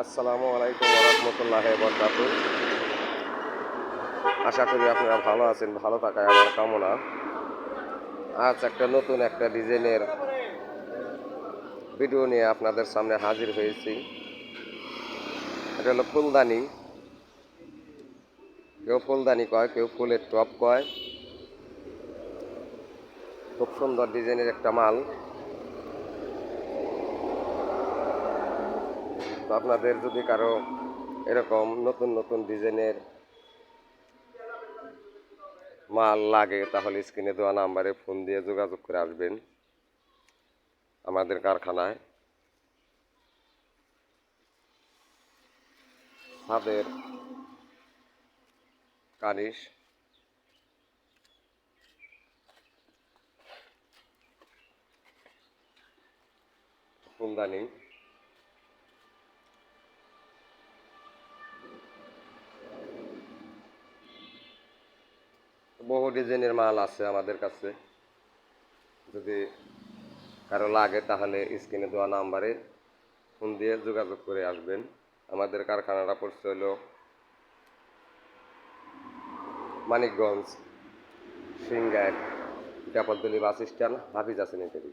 আসসালামু আলাইকুম ওয়া রাহমাতুল্লাহি ওয়া বারাকাতুহু। আশা করি আপনারা ভালো আছেন, ভালো থাকাই আমার কামনা। আজ নতুন একটা ডিজাইনের ভিডিও নিয়ে আপনাদের সামনে হাজির হয়েছি। এটা হলো ফুলদানি। কেউ ফুলদানি কয়, কেউ ফুলের টপ কয়। খুব সুন্দর ডিজাইনের একটা মাল। তো আপনাদের যদি কারো এরকম নতুন নতুন ডিজাইনের মাল লাগে তাহলে স্ক্রিনে দেওয়া নাম্বারে ফোন দিয়ে যোগাযোগ করে আসবেন আমাদের কারখানায়। ছাদের কানিশ, ফুলদানি, বহু ডিজাইনের মাল আছে আমাদের কাছে। যদি কারো লাগে তাহলে স্ক্রিনে দেওয়া নাম্বারে ফোন দিয়ে যোগাযোগ করে আসবেন। আমাদের কারখানাটা পড়ছে হলো মানিকগঞ্জ, সিংগাইর, ডাপলতলি বাস স্ট্যান্ড, হাফিজ হাসান ইত্যাদি।